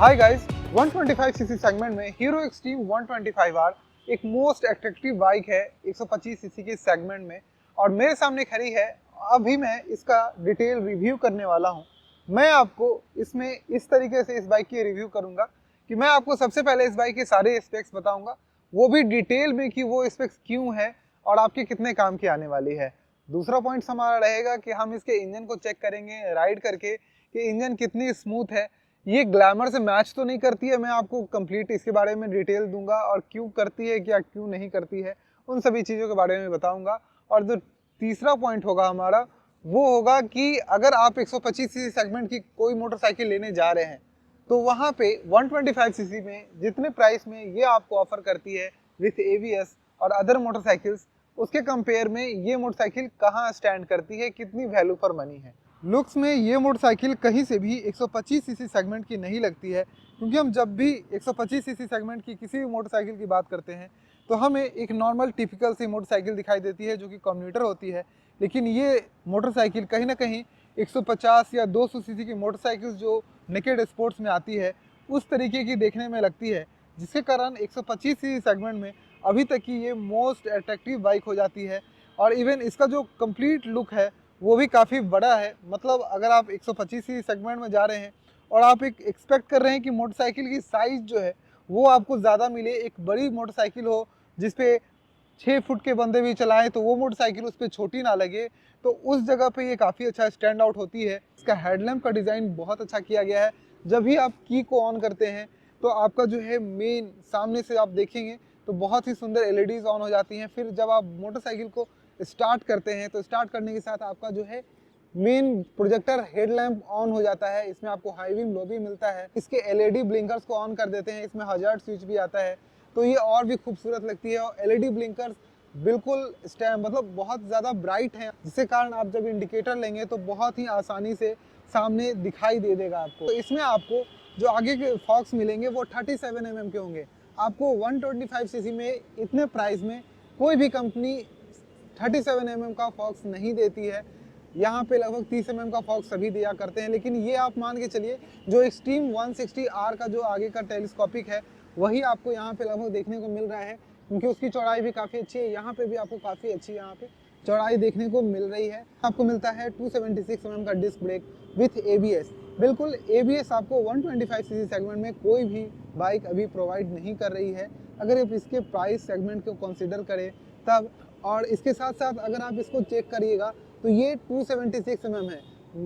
Hi guys, 125 CC segment में hero extreme 125R एक most attractive bike है 125 CC के सेगमेंट में और मेरे सामने खड़ी है। अभी मैं इसका डिटेल रिव्यू करने वाला हूं। मैं आपको इसमें इस तरीके से इस बाइक की रिव्यू करूंगा कि मैं आपको सबसे पहले इस बाइक के सारे स्पेक्स बताऊंगा, वो भी डिटेल में कि वो स्पेक्स क्यों है और आपके कितने काम की आने वाली है। दूसरा पॉइंट हमारा रहेगा कि हम इसके इंजन को चेक करेंगे राइड करके कि इंजन कितनी स्मूथ है, ये ग्लैमर से मैच तो नहीं करती है। मैं आपको कंप्लीट इसके बारे में डिटेल दूंगा और क्यों करती है क्या क्यों नहीं करती है उन सभी चीज़ों के बारे में बताऊंगा। और जो तीसरा पॉइंट होगा हमारा वो होगा कि अगर आप 125 सीसी सेगमेंट की कोई मोटरसाइकिल लेने जा रहे हैं तो वहाँ पे 125 सीसी में जितने प्राइस में ये आपको ऑफर करती है विथ एवीएस और अदर मोटरसाइकिल्स, उसके कंपेयर में ये मोटरसाइकिल कहाँ स्टैंड करती है, कितनी वैल्यू फॉर मनी है। लुक्स में ये मोटरसाइकिल कहीं से भी 125 सीसी सेगमेंट की नहीं लगती है, क्योंकि हम जब भी 125 सीसी सेगमेंट की किसी भी मोटरसाइकिल की बात करते हैं तो हमें एक नॉर्मल टिपिकल सी मोटरसाइकिल दिखाई देती है जो कि कम्यूटर होती है। लेकिन ये मोटरसाइकिल कहीं ना कहीं 150 या 200 सीसी की मोटरसाइकिल जो नेकेड स्पोर्ट्स में आती है उस तरीके की देखने में लगती है, जिसके कारण 125 सीसी सेगमेंट में अभी तक की ये मोस्ट अट्रैक्टिव बाइक हो जाती है। और इवन इसका जो कंप्लीट लुक है वो भी काफ़ी बड़ा है। मतलब अगर आप 125 सीसी सेगमेंट में जा रहे हैं और आप एक एक्सपेक्ट कर रहे हैं कि मोटरसाइकिल की साइज़ जो है वो आपको ज़्यादा मिले, एक बड़ी मोटरसाइकिल हो जिसपे 6 फुट के बंदे भी चलाएं तो वो मोटरसाइकिल उस पर छोटी ना लगे, तो उस जगह पे ये काफ़ी अच्छा स्टैंड आउट होती है। इसका हेडलैम्प का डिज़ाइन बहुत अच्छा किया गया है। जब भी आप की को ऑन करते हैं तो आपका जो है मेन सामने से आप देखेंगे तो बहुत ही सुंदर एलईडीज ऑन हो जाती हैं। फिर जब आप मोटरसाइकिल को स्टार्ट करते हैं तो स्टार्ट करने के साथ आपका जो है मेन प्रोजेक्टर हेडलैम्प ऑन हो जाता है। इसमें आपको हाई बीम लो बीम मिलता है। इसके एलईडी ब्लिंकर्स को ऑन कर देते हैं, इसमें हजार्ड स्विच भी आता है तो ये और भी खूबसूरत लगती है। और एलईडी ब्लिंकर्स बिल्कुल मतलब बहुत ज़्यादा ब्राइट हैं, जिसके कारण आप जब इंडिकेटर लेंगे तो बहुत ही आसानी से सामने दिखाई दे देगा आपको। तो इसमें आपको जो आगे के फॉक्स मिलेंगे वो 37 mm के होंगे। आपको 125 सीसी में इतने प्राइस में कोई भी कंपनी 37 mm का फॉक्स नहीं देती है। यहाँ पे लगभग 30 mm का फॉक्स सभी दिया करते हैं, लेकिन ये आप मान के चलिए जो एक्सट्रीम 160R का जो आगे का टेलीस्कोपिक है वही आपको यहाँ पे लगभग देखने को मिल रहा है, क्योंकि उसकी चौड़ाई भी काफ़ी अच्छी है। यहाँ पे भी आपको काफ़ी अच्छी यहाँ पे चौड़ाई देखने को मिल रही है। आपको मिलता है 276 mm का डिस्क ब्रेक विथ एबीएस। बिल्कुल एबीएस आपको 125 सीसी सेगमेंट में कोई भी बाइक अभी प्रोवाइड नहीं कर रही है, अगर आप इसके प्राइस सेगमेंट को कंसिडर करें तब। और इसके साथ साथ अगर आप इसको चेक करिएगा तो ये 276 mm है।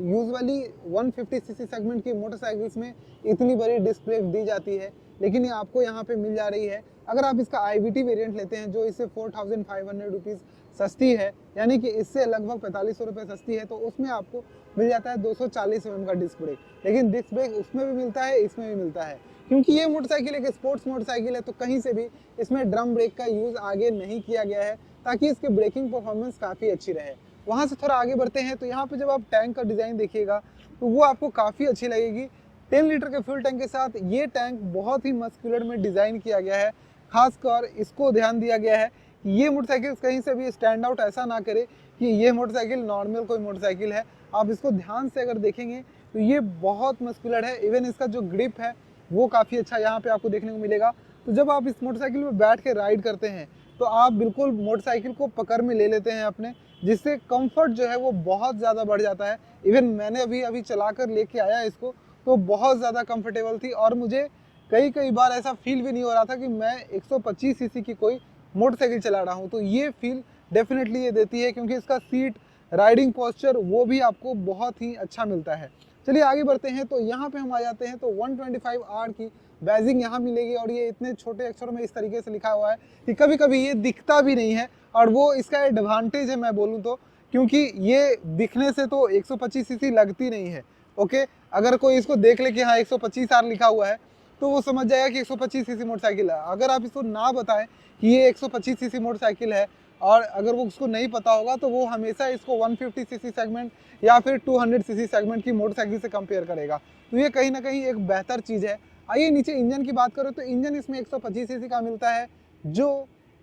यूजुअली 150 सीसी सेगमेंट की मोटरसाइकिल्स में इतनी बड़ी डिस्क ब्रेक दी जाती है, लेकिन ये आपको यहाँ पे मिल जा रही है। अगर आप इसका IVT वेरिएंट लेते हैं जो इससे 4500 रुपीज़ सस्ती है, यानी कि इससे लगभग 4500 रुपये सस्ती है, तो उसमें आपको मिल जाता है 240 mm का डिस्क ब्रेक। लेकिन डिस्क ब्रेक उसमें भी मिलता है, इसमें भी मिलता है, क्योंकि ये मोटरसाइकिल एक स्पोर्ट्स मोटरसाइकिल है तो कहीं से भी इसमें ड्रम ब्रेक का यूज़ आगे नहीं किया गया है, ताकि इसकी ब्रेकिंग परफॉर्मेंस काफ़ी अच्छी रहे। वहाँ से थोड़ा आगे बढ़ते हैं तो यहाँ पे जब आप टैंक का डिज़ाइन देखिएगा तो वो आपको काफ़ी अच्छी लगेगी। 10 लीटर के फ्यूल टैंक के साथ ये टैंक बहुत ही मस्कुलर में डिज़ाइन किया गया है। खासकर इसको ध्यान दिया गया है कि ये मोटरसाइकिल कहीं से भी स्टैंड आउट ऐसा ना करे कि ये मोटरसाइकिल नॉर्मल कोई मोटरसाइकिल है। आप इसको ध्यान से अगर देखेंगे तो ये बहुत मस्कुलर है। इवन इसका जो ग्रिप है वो काफ़ी अच्छा यहाँ पे आपको देखने को मिलेगा। तो जब आप इस मोटरसाइकिल में बैठ के राइड करते हैं तो आप बिल्कुल मोटरसाइकिल को पकड़ में ले लेते हैं अपने, जिससे कंफर्ट जो है वो बहुत ज़्यादा बढ़ जाता है। इवन मैंने अभी चला कर लेके आया इसको तो बहुत ज़्यादा कंफर्टेबल थी और मुझे कई बार ऐसा फील भी नहीं हो रहा था कि मैं 125 सीसी की कोई मोटरसाइकिल चला रहा हूँ। तो ये फील डेफिनेटली ये देती है, क्योंकि इसका सीट राइडिंग पोस्चर वो भी आपको बहुत ही अच्छा मिलता है। चलिए आगे बढ़ते हैं तो यहाँ पे हम आ जाते हैं तो 125R की बैजिंग यहाँ मिलेगी और ये इतने छोटे अक्षरों में इस तरीके से लिखा हुआ है कि कभी कभी ये दिखता भी नहीं है, और वो इसका एडवांटेज है मैं बोलूँ तो, क्योंकि ये दिखने से तो 125 सीसी लगती नहीं है। ओके, अगर कोई इसको देख ले कि हाँ 125R लिखा हुआ है तो वो समझ जाएगा कि 125 सीसी मोटरसाइकिल है। अगर आप इसको ना बताएं कि ये 125 सीसी मोटरसाइकिल है और अगर वो उसको नहीं पता होगा तो वो हमेशा इसको 150 सीसी सेगमेंट या फिर 200 सीसी सेगमेंट की मोटरसाइकिल से कंपेयर करेगा। तो ये कहीं ना कहीं एक बेहतर चीज़ है। आइए नीचे इंजन की बात करो तो इंजन इसमें 125 सीसी का मिलता है जो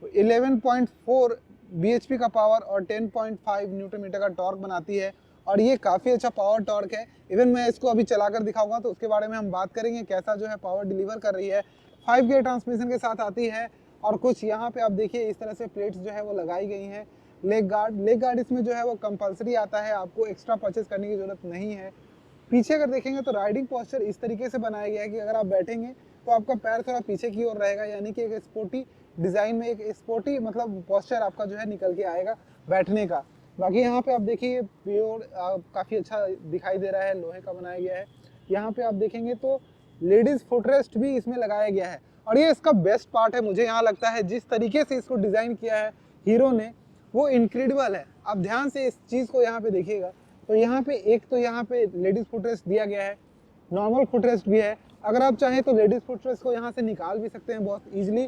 11.4 bhp का पावर और 10.5 न्यूटन मीटर का टॉर्क बनाती है। और ये काफ़ी अच्छा पावर टॉर्क है। इवन मैं इसको अभी चलाकर दिखाऊंगा तो उसके बारे में हम बात करेंगे कैसा जो है पावर डिलीवर कर रही है। 5 गियर ट्रांसमिशन के साथ आती है और कुछ यहाँ पे आप देखिए इस तरह से प्लेट्स जो है वो लगाई गई हैं। लेग गार्ड इसमें जो है वो कंपलसरी आता है, आपको एक्स्ट्रा परचेज करने की ज़रूरत नहीं है। पीछे अगर देखेंगे तो राइडिंग पोस्चर इस तरीके से बनाया गया है कि अगर आप बैठेंगे तो आपका पैर थोड़ा पीछे की ओर रहेगा, यानी कि एक स्पोर्टी डिज़ाइन में एक स्पोर्टी मतलब पोस्चर आपका जो है निकल के आएगा बैठने का। बाकी यहाँ पे आप देखिए प्योर काफ़ी अच्छा दिखाई दे रहा है, लोहे का बनाया गया है। यहाँ पे आप देखेंगे तो लेडीज़ फुटरेस्ट भी इसमें लगाया गया है और ये इसका बेस्ट पार्ट है। मुझे यहाँ लगता है जिस तरीके से इसको डिज़ाइन किया है हीरो ने वो इनक्रेडिबल है। आप ध्यान से इस चीज़ को यहाँ पे देखिएगा तो यहाँ पे एक तो यहाँ पे लेडीज़ फुटरेस्ट दिया गया है, नॉर्मल फुटरेस्ट भी है। अगर आप चाहें तो लेडीज़ फुटरेस्ट को यहाँ से निकाल भी सकते हैं बहुत ईजिली।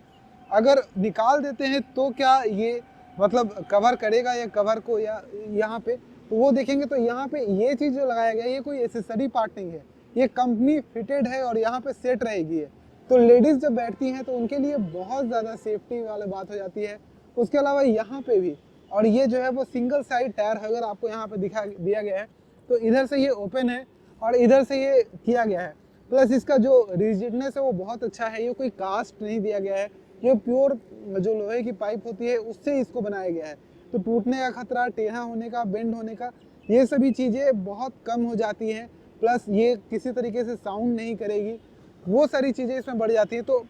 अगर निकाल देते हैं तो क्या ये मतलब कवर करेगा या कवर को, या यहाँ पे तो वो देखेंगे तो यहाँ पे ये चीज़ जो लगाया गया है ये कोई एसेसरी पार्ट नहीं है, ये कंपनी फिटेड है और यहाँ पे सेट रहेगी है। तो लेडीज़ जब बैठती हैं तो उनके लिए बहुत ज़्यादा सेफ्टी वाली बात हो जाती है। उसके अलावा यहाँ पे भी, और ये जो है वो सिंगल साइड टायर अगर आपको यहाँ पे दिया गया है तो इधर से ये ओपन है और इधर से ये किया गया है। प्लस इसका जो रिजिडनेस है वो बहुत अच्छा है, ये कोई कास्ट नहीं दिया गया है, ये प्योर जो लोहे की पाइप होती है उससे इसको बनाया गया है। तो टूटने का खतरा, टेढ़ा होने का, बेंड होने का, ये सभी चीज़ें बहुत कम हो जाती हैं। प्लस ये किसी तरीके से साउंड नहीं करेगी, वो सारी चीज़ें इसमें बढ़ जाती हैं। तो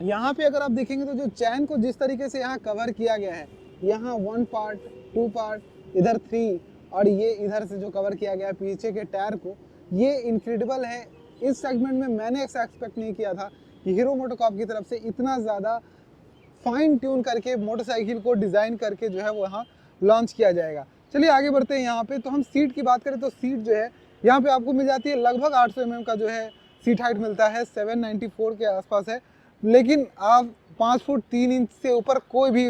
यहाँ पे अगर आप देखेंगे तो जो चैन को जिस तरीके से यहाँ कवर किया गया है, यहाँ 1 पार्ट 2 पार्ट, इधर 3 और ये इधर से जो कवर किया गया है पीछे के टायर को, ये इनक्रेडिबल है। इस सेगमेंट में मैंने ऐसा एक्सपेक्ट नहीं किया था कि हीरो मोटोकॉर्प की तरफ से इतना ज़्यादा फाइन ट्यून करके मोटरसाइकिल को डिज़ाइन करके जो है वो यहाँ लॉन्च किया जाएगा। चलिए आगे बढ़ते हैं। यहाँ पे तो हम सीट की बात करें तो सीट जो है यहाँ पे आपको मिल जाती है लगभग 800 mm का जो है सीट हाइट मिलता है, 794 के आसपास है। लेकिन आप 5 फुट 3 इंच से ऊपर कोई भी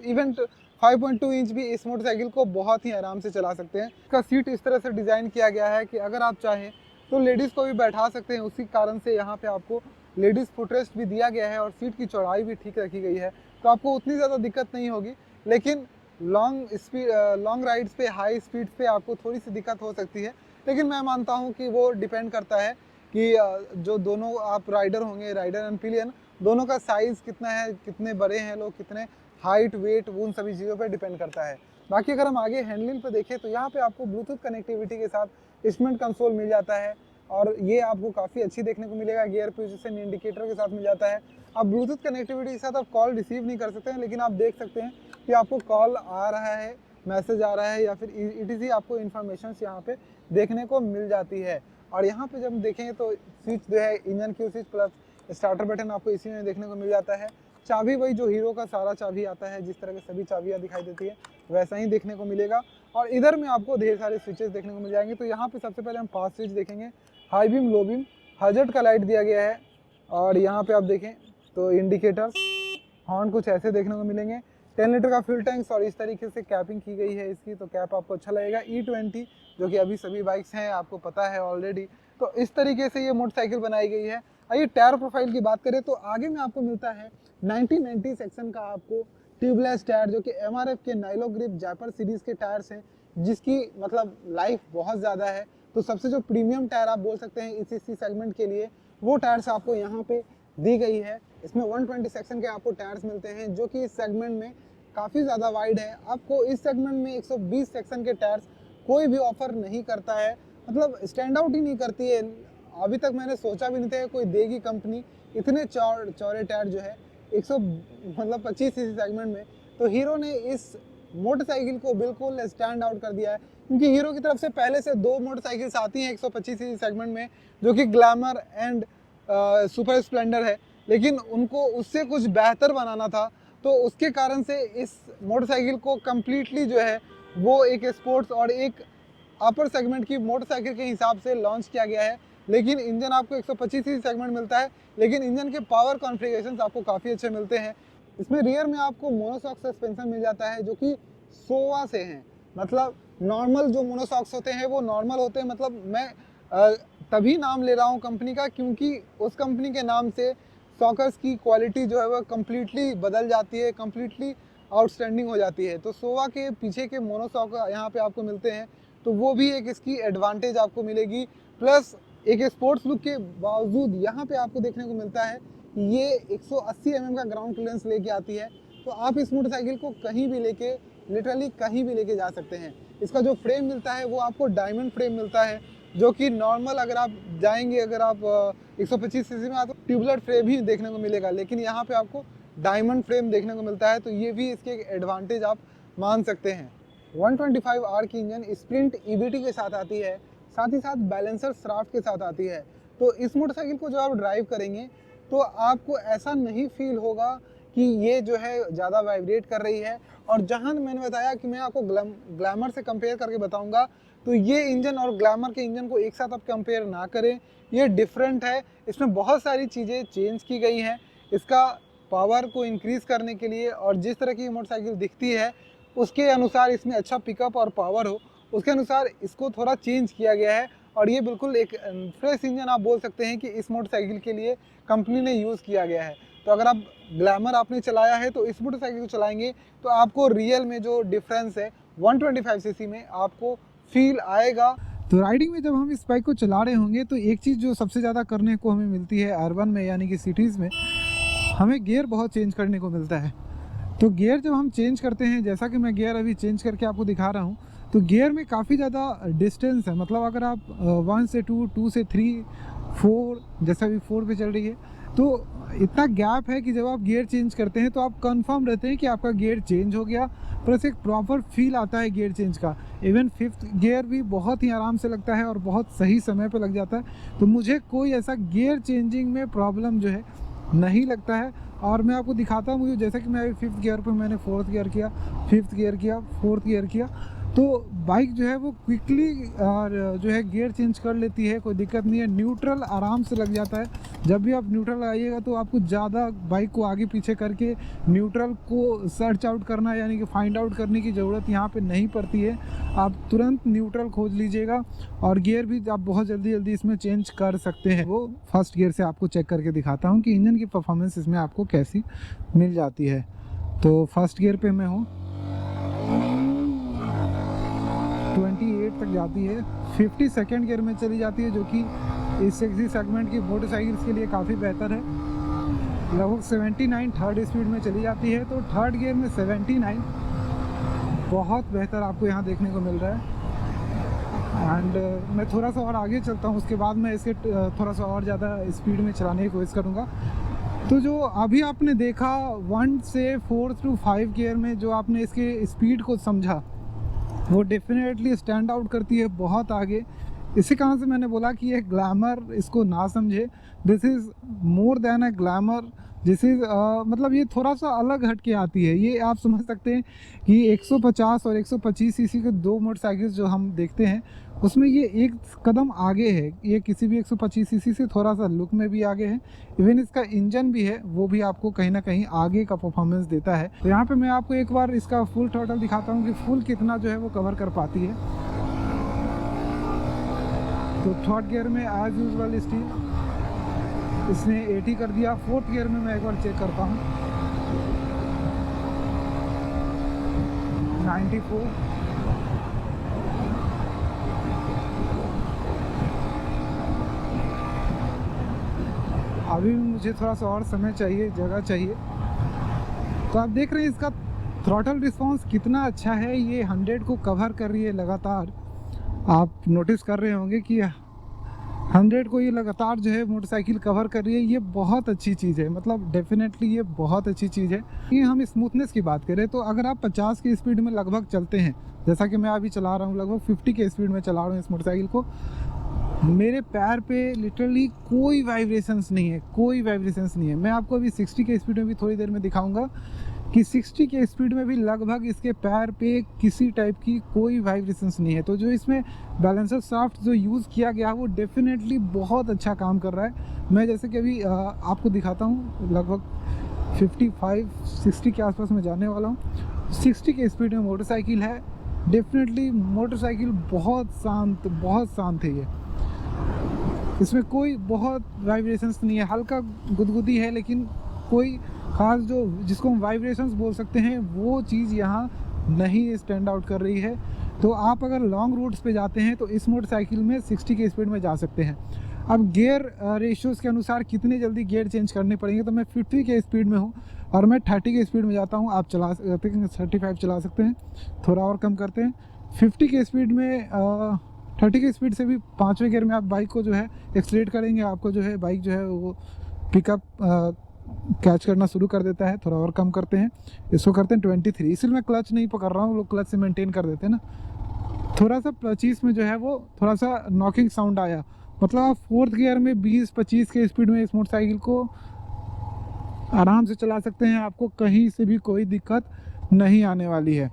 इवन 5.2 इंच भी इस मोटरसाइकिल को बहुत ही आराम से चला सकते हैं। इसका सीट इस तरह से डिज़ाइन किया गया है कि अगर आप चाहें तो लेडीज़ को भी बैठा सकते हैं। उसी कारण से यहाँ पे आपको लेडीज़ फुटरेस्ट भी दिया गया है और सीट की चौड़ाई भी ठीक रखी गई है, तो आपको उतनी ज़्यादा दिक्कत नहीं होगी। लेकिन लॉन्ग राइड्स पे, हाई स्पीड पे आपको थोड़ी सी दिक्कत हो सकती है। लेकिन मैं मानता हूँ कि वो डिपेंड करता है कि जो दोनों आप राइडर होंगे, राइडर एंड पिलियन, दोनों का साइज़ कितना है, कितने बड़े हैं लोग, कितने हाइट, वेट, उन सभी चीज़ों पर डिपेंड करता है। बाकी अगर हम आगे हैंडलिंग पर देखें तो यहाँ पे आपको ब्लूटूथ कनेक्टिविटी के साथ इंस्ट्रूमेंट कंसोल मिल जाता है और ये आपको काफ़ी अच्छी देखने को मिलेगा। गियर पोजीशन इंडिकेटर के साथ मिल जाता है। आप ब्लूटूथ कनेक्टिविटी के साथ आप कॉल रिसीव नहीं कर सकते हैं, लेकिन आप देख सकते हैं कि आपको कॉल आ रहा है, मैसेज आ रहा है या फिर ETC आपको इन्फॉर्मेशन यहाँ पे देखने को मिल जाती है। और यहाँ पे जब हम देखेंगे तो स्विच जो है इंजन की स्विच प्लस स्टार्टर बटन आपको इसी में देखने को मिल जाता है। चाबी वही जो हीरो का सारा चाबी आता है, जिस तरह के सभी चाबियाँ दिखाई देती है वैसा ही देखने को मिलेगा। और इधर में आपको ढेर सारे स्विचेस देखने को मिल जाएंगे। तो यहाँ पे सबसे पहले हम पास स्विच देखेंगे, हाई बीम, लो बीम, हजर्ड का लाइट दिया गया है। और यहाँ पे आप देखें तो इंडिकेटर्स, हॉर्न कुछ ऐसे देखने को मिलेंगे। 10 लीटर का फ्यूल टैंक्स और इस तरीके से कैपिंग की गई है इसकी, तो कैप आपको अच्छा लगेगा। E20 जो कि अभी सभी बाइक्स हैं, आपको पता है ऑलरेडी। तो इस तरीके से ये मोटरसाइकिल बनाई गई है। आइए टायर प्रोफाइल की बात करें तो आगे में आपको मिलता है 1990 सेक्शन का आपको ट्यूबलेस टायर, जो कि MRF के नाइलो ग्रिप जयपुर सीरीज़ के टायर्स हैं, जिसकी मतलब लाइफ बहुत ज़्यादा है। तो सबसे जो प्रीमियम टायर आप बोल सकते हैं इसी सेगमेंट के लिए, वो टायर्स आपको यहाँ पे दी गई है। इसमें 120 सेक्शन के आपको टायर्स मिलते हैं, जो कि इस सेगमेंट में काफ़ी ज़्यादा वाइड है। आपको इस सेगमेंट में 120 सेक्शन के टायर्स कोई भी ऑफर नहीं करता है, मतलब स्टैंड आउट ही नहीं करती है। अभी तक मैंने सोचा भी नहीं था कोई देगी कंपनी इतने चौड़े टायर जो है 125 सीसी सेगमेंट में। तो हीरो ने इस मोटरसाइकिल को बिल्कुल स्टैंड आउट कर दिया है, क्योंकि हीरो की तरफ से पहले से 2 मोटरसाइकिल्स आती हैं 125 सीसी सेगमेंट में, जो कि ग्लैमर एंड सुपर स्प्लेंडर है। लेकिन उनको उससे कुछ बेहतर बनाना था, तो उसके कारण से इस मोटरसाइकिल को कम्प्लीटली जो है वो एक स्पोर्ट्स और एक अपर सेगमेंट की मोटरसाइकिल के हिसाब से लॉन्च किया गया है। लेकिन इंजन आपको 125 सीसी सेगमेंट मिलता है, लेकिन इंजन के पावर कॉन्फ़िगरेशंस आपको काफ़ी अच्छे मिलते हैं। इसमें रियर में आपको मोनोशॉक सस्पेंशन मिल जाता है, जो कि सोवा से हैं। मतलब नॉर्मल जो मोनोशॉक्स होते हैं वो नॉर्मल होते हैं, मतलब मैं तभी नाम ले रहा हूँ कंपनी का क्योंकि उस कंपनी के नाम से शॉकर्स की क्वालिटी जो है वह कम्प्लीटली बदल जाती है, कम्प्लीटली आउटस्टैंडिंग हो जाती है। तो सोवा के पीछे के मोनोशॉक यहाँ पे आपको मिलते हैं। तो वो भी एक इसकी एडवांटेज आपको मिलेगी। प्लस एक स्पोर्ट्स लुक के बावजूद यहाँ पे आपको देखने को मिलता है ये 180 mm का ग्राउंड क्लियरेंस लेके आती है। तो आप इस मोटरसाइकिल को कहीं भी लेके, लिटरली कहीं भी लेके जा सकते हैं। इसका जो फ्रेम मिलता है वो आपको डायमंड फ्रेम मिलता है, जो कि नॉर्मल अगर आप जाएंगे, अगर आप 125 सीसी में आपको ट्यूबुलर फ्रेम ही देखने को मिलेगा, लेकिन यहाँ पे आपको डायमंड फ्रेम देखने को मिलता है। तो ये भी इसके एक एडवांटेज आप मान सकते हैं। 125R की इंजन स्प्रिंट EBT के साथ आती है, साथ ही साथ बैलेंसर शाफ्ट के साथ आती है। तो इस मोटरसाइकिल को जो आप ड्राइव करेंगे तो आपको ऐसा नहीं फील होगा कि ये जो है ज़्यादा वाइब्रेट कर रही है। और जहाँ मैंने बताया कि मैं आपको ग्लैमर से कंपेयर करके बताऊंगा, तो ये इंजन और ग्लैमर के इंजन को एक साथ आप कंपेयर ना करें, ये डिफरेंट है। इसमें बहुत सारी चीज़ें चेंज की गई हैं इसका पावर को इंक्रीज़ करने के लिए, और जिस तरह की मोटरसाइकिल दिखती है उसके अनुसार इसमें अच्छा पिकअप और पावर हो, उसके अनुसार इसको थोड़ा चेंज किया गया है। और ये बिल्कुल एक फ्रेश इंजन आप बोल सकते हैं कि इस मोटरसाइकिल के लिए कंपनी ने यूज़ किया गया है। तो अगर आप ग्लैमर आपने चलाया है तो इस मोटरसाइकिल को चलाएंगे तो आपको रियल में जो डिफरेंस है 125 सीसी में आपको फील आएगा। तो राइडिंग में जब हम इस बाइक को चला रहे होंगे तो एक चीज़ जो सबसे ज़्यादा करने को हमें मिलती है अर्बन में, यानी कि सिटीज़ में, हमें गियर बहुत चेंज करने को मिलता है। तो गियर जब हम चेंज करते हैं, जैसा कि मैं गियर अभी चेंज करके आपको दिखा रहा हूँ, तो गियर में काफ़ी ज़्यादा डिस्टेंस है। मतलब अगर आप 1 से 2, 2 से 3, 4, जैसा अभी 4 पे चल रही है, तो इतना गैप है कि जब आप गियर चेंज करते हैं तो आप कंफर्म रहते हैं कि आपका गियर चेंज हो गया, प्लस एक प्रॉपर फील आता है गियर चेंज का। इवन 5th गियर भी बहुत ही आराम से लगता है और बहुत सही समय पे लग जाता है। तो मुझे कोई ऐसा गियर चेंजिंग में प्रॉब्लम जो है नहीं लगता है। और मैं आपको दिखाता हूँ, मुझे जैसा कि मैं अभी 5th गियर पे मैंने 4th गियर किया, 5th गियर किया, 4th गियर किया, तो बाइक जो है वो क्विकली जो है गियर चेंज कर लेती है, कोई दिक्कत नहीं है। न्यूट्रल आराम से लग जाता है। जब भी आप न्यूट्रल लगाइएगा तो आपको ज़्यादा बाइक को आगे पीछे करके न्यूट्रल को सर्च आउट करना, यानी कि फाइंड आउट करने की ज़रूरत यहाँ पे नहीं पड़ती है। आप तुरंत न्यूट्रल खोज लीजिएगा और गियर भी आप बहुत जल्दी इसमें चेंज कर सकते हैं। वो फर्स्ट गियर से आपको चेक करके दिखाता हूँ कि इंजन की परफॉर्मेंस इसमें आपको कैसी मिल जाती है। तो फर्स्ट गियर पे मैं हूँ, 28 तक जाती है। 50 सेकेंड गियर में चली जाती है, जो कि इस एक्सी सेगमेंट की मोटरसाइकिल्स के लिए काफ़ी बेहतर है। लगभग 79 थर्ड स्पीड में चली जाती है। तो थर्ड गियर में 79 बहुत बेहतर आपको यहाँ देखने को मिल रहा है। एंड मैं थोड़ा सा और आगे चलता हूँ, उसके बाद मैं इसके थोड़ा सा और ज़्यादा स्पीड में चलाने की कोशिश करूँगा। तो जो अभी आपने देखा 1 से 4 to 5 गियर में जो आपने इसके स्पीड को समझा, वो डेफिनेटली स्टैंड आउट करती है बहुत आगे। इसी कारण से मैंने बोला कि ये ग्लैमर इसको ना समझे, this is more than a glamour. This is मतलब ये थोड़ा सा अलग हट के आती है। ये आप समझ सकते हैं कि 150 और 125 सीसी के दो मोटरसाइकिल्स जो हम देखते हैं उसमें ये एक कदम आगे है। ये किसी भी 125 सीसी से थोड़ा सा लुक में भी आगे है। इवन इसका इंजन भी है, वो भी आपको कहीं ना कहीं आगे का परफॉर्मेंस देता है। तो यहाँ पे मैं आपको एक बार इसका फुल टोटल दिखाता हूँ कि फुल कितना जो है वो कवर कर पाती है। तो थर्ड गियर में एज यूजुअल स्टील इसने 80 कर दिया। फोर्थ गियर में मैं एक बार चेक करता हूँ, 94। अभी मुझे थोड़ा सा और समय चाहिए, जगह चाहिए। तो आप देख रहे हैं इसका थ्रॉटल रिस्पांस कितना अच्छा है। ये 100 को कवर कर रही है लगातार। आप नोटिस कर रहे होंगे कि 100 को ये लगातार जो है मोटरसाइकिल कवर कर रही है। ये बहुत अच्छी चीज़ है, मतलब डेफिनेटली ये बहुत अच्छी चीज़ है। ये हम स्मूथनेस की बात करें तो अगर आप 50 की स्पीड में लगभग चलते हैं, जैसा कि मैं अभी चला रहा हूँ, लगभग 50 के स्पीड में चला रहा हूँ इस मोटरसाइकिल को, मेरे पैर पे लिटरली कोई वाइब्रेशंस नहीं है, कोई वाइब्रेशंस नहीं है। मैं आपको अभी 60 के स्पीड में भी थोड़ी देर में दिखाऊंगा कि 60 के स्पीड में भी लगभग इसके पैर पे किसी टाइप की कोई वाइब्रेशंस नहीं है। तो जो इसमें बैलेंसर शाफ्ट जो यूज़ किया गया वो डेफिनेटली बहुत अच्छा काम कर रहा है। मैं जैसे कि अभी आपको दिखाता हूँ, लगभग 55-60 के आसपास मैं जाने वाला हूँ। 60 के स्पीड में मोटरसाइकिल है। डेफिनेटली मोटरसाइकिल बहुत शांत है। ये इसमें कोई बहुत वाइब्रेशंस नहीं है, हल्का गुदगुदी है, लेकिन कोई ख़ास जो जिसको हम वाइब्रेशंस बोल सकते हैं वो चीज़ यहाँ नहीं स्टैंड आउट कर रही है। तो आप अगर लॉन्ग रूट्स पे जाते हैं तो इस मोटरसाइकिल में 60 की स्पीड में जा सकते हैं। अब गियर रेशियोज़ के अनुसार कितनी जल्दी गियर चेंज करने पड़ेंगे, तो मैं 50 के स्पीड में हूँ और मैं 30 के स्पीड में जाता हूँ। आप चला सकते हैं 35 चला सकते हैं, थोड़ा और कम करते हैं 50 के स्पीड में। 30 की स्पीड से भी 5वें गियर में आप बाइक को जो है एक्सलेट करेंगे, आपको जो है बाइक जो है वो पिकअप कैच करना शुरू कर देता है। थोड़ा और कम करते हैं, इसको करते हैं 23। इसलिए मैं क्लच नहीं पकड़ रहा हूँ, लोग क्लच से मेंटेन कर देते हैं ना। थोड़ा सा 25 में जो है वो थोड़ा सा नॉकिंग साउंड आया, मतलब आप 4th गियर में 20-25 के स्पीड में इस मोटरसाइकिल को आराम से चला सकते हैं, आपको कहीं से भी कोई दिक्कत नहीं आने वाली है।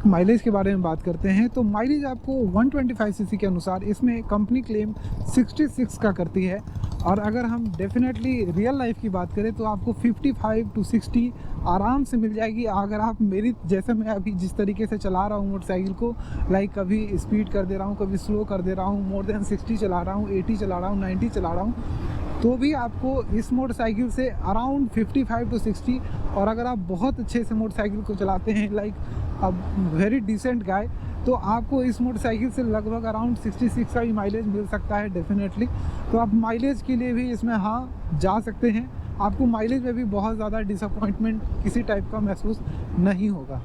माइलेज के बारे में बात करते हैं तो माइलेज आपको 125 सीसी के अनुसार इसमें कंपनी क्लेम 66 का करती है, और अगर हम डेफिनेटली रियल लाइफ की बात करें तो आपको 55 to 60 आराम से मिल जाएगी। अगर आप मेरी जैसे मैं अभी जिस तरीके से चला रहा हूँ मोटरसाइकिल को, लाइक कभी स्पीड कर दे रहा हूँ, कभी स्लो कर दे रहा हूँ, मोर देन 60 चला रहा हूँ, 80 चला रहा हूँ, 90 चला रहा हूँ, तो भी आपको इस मोटरसाइकिल से अराउंड 55 to 60। और अगर आप बहुत अच्छे से मोटरसाइकिल को चलाते हैं, लाइक अब वेरी डिसेंट गाय, तो आपको इस मोटरसाइकिल से लगभग अराउंड 66 का ही माइलेज मिल सकता है डेफिनेटली। तो आप माइलेज के लिए भी इसमें हाँ जा सकते हैं, आपको माइलेज में भी बहुत ज़्यादा डिसअपॉइंटमेंट किसी टाइप का महसूस नहीं होगा।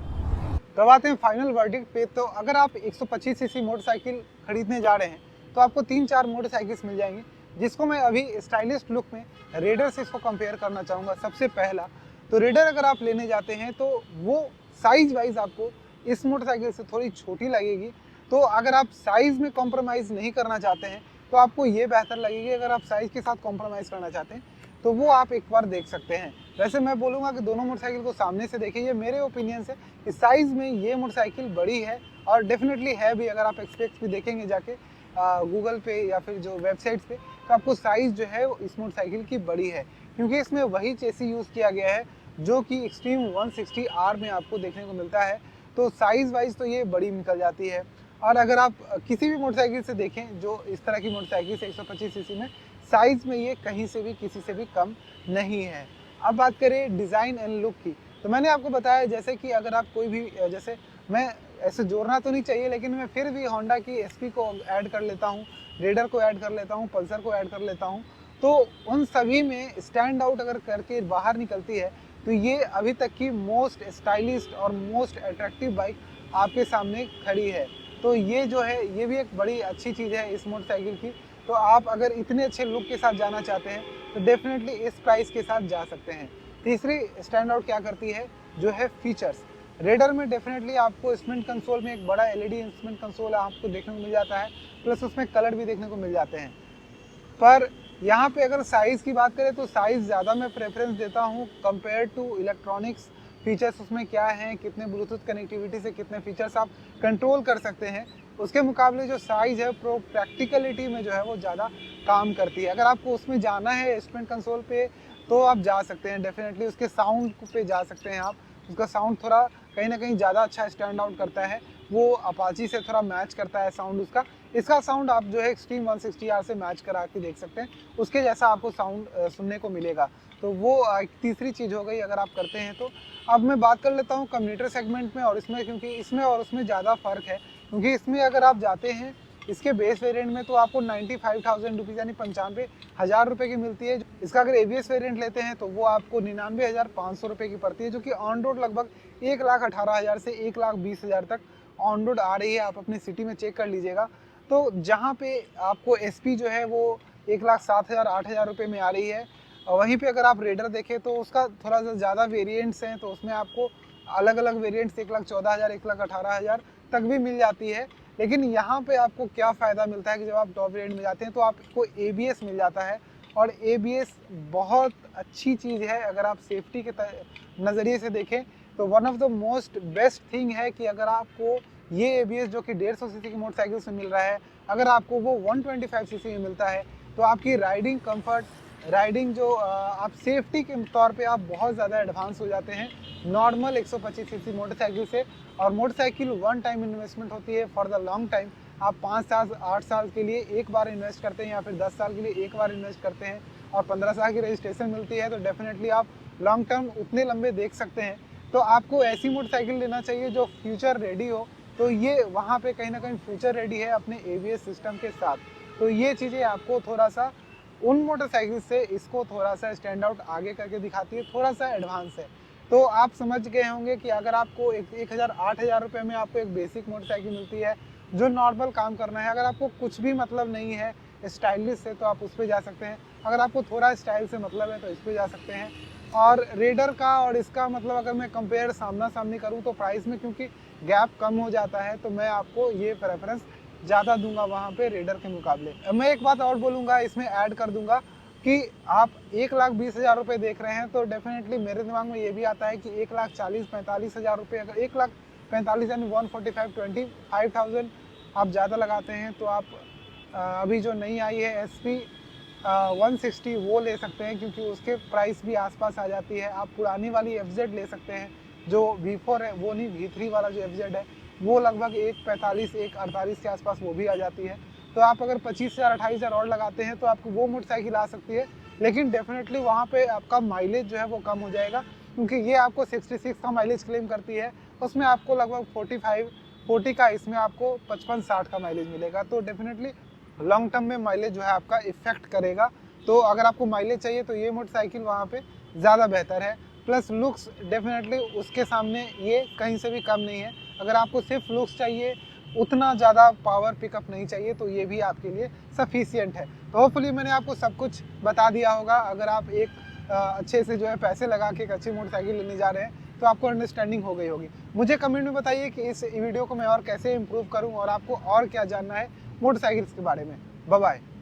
तब आते हैं फाइनल वर्डिक्ट पे। तो अगर आप 125 सीसी मोटरसाइकिल खरीदने जा रहे हैं तो आपको 3-4 मोटरसाइकिल्स मिल जाएंगी, जिसको मैं अभी स्टाइलिश लुक में रेडर से इसको कंपेयर करना चाहूँगा। सबसे पहला तो रेडर अगर आप लेने जाते हैं तो वो साइज़ वाइज आपको इस मोटरसाइकिल से थोड़ी छोटी लगेगी। तो अगर आप साइज़ में कॉम्प्रोमाइज़ नहीं करना चाहते हैं तो आपको ये बेहतर लगेगी। अगर आप साइज़ के साथ कॉम्प्रोमाइज़ करना चाहते हैं तो वो आप एक बार देख सकते हैं। वैसे मैं बोलूँगा कि दोनों मोटरसाइकिल को सामने से देखिए, ये मेरे ओपिनियन से कि साइज़ में ये मोटरसाइकिल बड़ी है, और डेफिनेटली है भी। अगर आप एक्सपेक्ट्स भी देखेंगे जाके गूगल पे या फिर जो वेबसाइट्स पे, तो आपको साइज़ जो है इस मोटरसाइकिल की बड़ी है, क्योंकि इसमें वही चेसी यूज़ किया गया है जो कि एक्सट्रीम 160R में आपको देखने को मिलता है। तो साइज़ वाइज तो ये बड़ी निकल जाती है। और अगर आप किसी भी मोटरसाइकिल से देखें जो इस तरह की मोटरसाइकिल से 125 सीसी में, साइज़ में ये कहीं से भी किसी से भी कम नहीं है। अब बात करें डिज़ाइन एंड लुक की, तो मैंने आपको बताया जैसे कि अगर आप कोई भी जैसे मैं ऐसे जोड़ना तो नहीं चाहिए, लेकिन मैं फिर भी होंडा की एसपी को ऐड कर लेता हूँ, रेडर को ऐड कर लेता हूँ, पल्सर को ऐड कर लेता हूँ। तो उन सभी में स्टैंड आउट अगर करके बाहर निकलती है तो ये अभी तक की मोस्ट स्टाइलिस्ट और मोस्ट अट्रैक्टिव बाइक आपके सामने खड़ी है। तो ये जो है ये भी एक बड़ी अच्छी चीज़ है इस मोटरसाइकिल की। तो आप अगर इतने अच्छे लुक के साथ जाना चाहते हैं तो डेफिनेटली इस प्राइस के साथ जा सकते हैं। तीसरी स्टैंड आउट क्या करती है जो है फीचर्स। रेडर में डेफिनेटली आपको इंस्ट्रूमेंट कंसोल में एक बड़ा एलईडी इंस्ट्रूमेंट कंसोल आपको देखने को मिल जाता है, प्लस उसमें कलर भी देखने को मिल जाते हैं। पर यहाँ पे अगर साइज़ की बात करें तो साइज़ ज़्यादा मैं प्रेफरेंस देता हूँ कंपेयर टू इलेक्ट्रॉनिक्स। फीचर्स उसमें क्या हैं, कितने ब्लूटूथ कनेक्टिविटी से कितने फीचर्स आप कंट्रोल कर सकते हैं, उसके मुकाबले जो साइज़ है प्रो प्रैक्टिकलिटी में जो है वो ज़्यादा काम करती है। अगर आपको उसमें जाना है इंस्ट्रूमेंट कंसोल पे तो आप जा सकते हैं डेफिनेटली। उसके साउंड पे जा सकते हैं आप, उसका साउंड थोड़ा कहीं ना कहीं ज़्यादा अच्छा स्टैंड आउट करता है, वो अपाची से थोड़ा मैच करता है साउंड उसका। इसका साउंड आप जो है एक्सट्रीम 160R से मैच करा के देख सकते हैं, उसके जैसा आपको साउंड सुनने को मिलेगा। तो वो एक तीसरी चीज़ हो गई अगर आप करते हैं तो। अब मैं बात कर लेता हूँ कम्यूटर सेगमेंट में और इसमें, क्योंकि इसमें और उसमें ज़्यादा फ़र्क है। क्योंकि इसमें अगर आप जाते हैं इसके बेस वेरिएंट में तो आपको 95,000 रुपीज़ यानी 95,000 रुपये की मिलती है। इसका अगर एबीएस वेरिएंट लेते हैं तो वो आपको 99,500 रुपये की पड़ती है, जो कि ऑन रोड लगभग 1,18,000 से 1,20,000 तक ऑन रोड आ रही है। आप अपनी सिटी में चेक कर लीजिएगा। तो जहाँ पे आपको एसपी जो है वो 1,07,000 8,000 रुपये में आ रही है, वहीं पे अगर आप रेडर देखें तो उसका थोड़ा सा ज़्यादा वेरिएंट्स हैं, तो उसमें आपको अलग अलग वेरिएंट्स 1,14,000 1,18,000 तक भी मिल जाती है। लेकिन यहाँ पे आपको क्या फ़ायदा मिलता है कि जब आप टॉप वेरिएंट में जाते हैं तो आपको एबीएस मिल जाता है, और एबीएस बहुत अच्छी चीज़ है। अगर आप सेफ्टी के नज़रिए से देखें तो one of the most best thing है कि अगर आपको ये एबीएस जो कि 150 सीसी की मोटरसाइकिल से मिल रहा है, अगर आपको वो 125 सीसी में मिलता है तो आपकी राइडिंग कंफर्ट, राइडिंग जो आप सेफ्टी के तौर पे आप बहुत ज़्यादा एडवांस हो जाते हैं नॉर्मल 125 सीसी मोटरसाइकिल से। और मोटरसाइकिल वन टाइम इन्वेस्टमेंट होती है फॉर द लॉन्ग टाइम। आप 5 साल 8 साल के लिए एक बार इन्वेस्ट करते हैं, या फिर 10 साल के लिए एक बार इन्वेस्ट करते हैं, और 15 साल की रजिस्ट्रेशन मिलती है, तो डेफिनेटली आप लॉन्ग टर्म उतने लंबे देख सकते हैं। तो आपको ऐसी मोटरसाइकिल लेना चाहिए जो फ्यूचर रेडी हो, तो ये वहाँ पे कहीं ना कहीं फ्यूचर रेडी है अपने ABS सिस्टम के साथ। तो ये चीज़ें आपको थोड़ा सा उन मोटरसाइकिल से इसको थोड़ा सा स्टैंड आउट आगे करके दिखाती है, थोड़ा सा एडवांस है। तो आप समझ गए होंगे कि अगर आपको 8,000 रुपये में आपको एक बेसिक मोटरसाइकिल मिलती है जो नॉर्मल काम करना है, अगर आपको कुछ भी मतलब नहीं है स्टाइलिश से तो आप उस पर जा सकते हैं, अगर आपको थोड़ा स्टाइल से मतलब है तो इस पर जा सकते हैं। और रेडर का और इसका मतलब अगर मैं कंपेयर सामना सामनी करूं तो प्राइस में क्योंकि गैप कम हो जाता है, तो मैं आपको ये प्रेफरेंस ज़्यादा दूंगा वहाँ पे रेडर के मुकाबले। मैं एक बात और बोलूँगा, इसमें ऐड कर दूंगा कि आप 1,20,000 रुपये देख रहे हैं तो डेफिनेटली मेरे दिमाग में ये भी आता है कि 1,40,000-45,000 रुपये, अगर 1,45,000 यानी 145,25,000 आप ज़्यादा लगाते हैं तो आप अभी जो नई आई है SP 160 वो ले सकते हैं, क्योंकि उसके प्राइस भी आसपास आ जाती है। आप पुरानी वाली FZ ले सकते हैं जो V4 है, वो नहीं V3 वाला जो FZ है वो लगभग 1,45 1,48 के आसपास वो भी आ जाती है। तो आप अगर 25,000 28,000 और लगाते हैं तो आपको वो मोटरसाइकिल आ सकती है, लेकिन डेफिनेटली वहाँ पे आपका माइलेज जो है वो कम हो जाएगा, क्योंकि ये आपको 66 का माइलेज क्लेम करती है, उसमें आपको लगभग 40 का, इसमें आपको 55-60 का माइलेज मिलेगा। तो डेफिनेटली लॉन्ग टर्म में माइलेज जो है आपका इफेक्ट करेगा। तो अगर आपको माइलेज चाहिए तो ये मोटरसाइकिल वहाँ पे ज़्यादा बेहतर है। प्लस लुक्स डेफिनेटली उसके सामने ये कहीं से भी कम नहीं है। अगर आपको सिर्फ लुक्स चाहिए, उतना ज़्यादा पावर पिकअप नहीं चाहिए, तो ये भी आपके लिए सफिशियंट है। तो होपफुली मैंने आपको सब कुछ बता दिया होगा। अगर आप एक अच्छे से जो है पैसे लगा के एक अच्छी मोटरसाइकिल लेने जा रहे हैं तो आपको अंडरस्टैंडिंग हो गई होगी। मुझे कमेंट में बताइए कि इस वीडियो को मैं और कैसे इम्प्रूव करूँ और आपको और क्या जानना है मोटरसाइकिल्स के बारे में। Bye bye.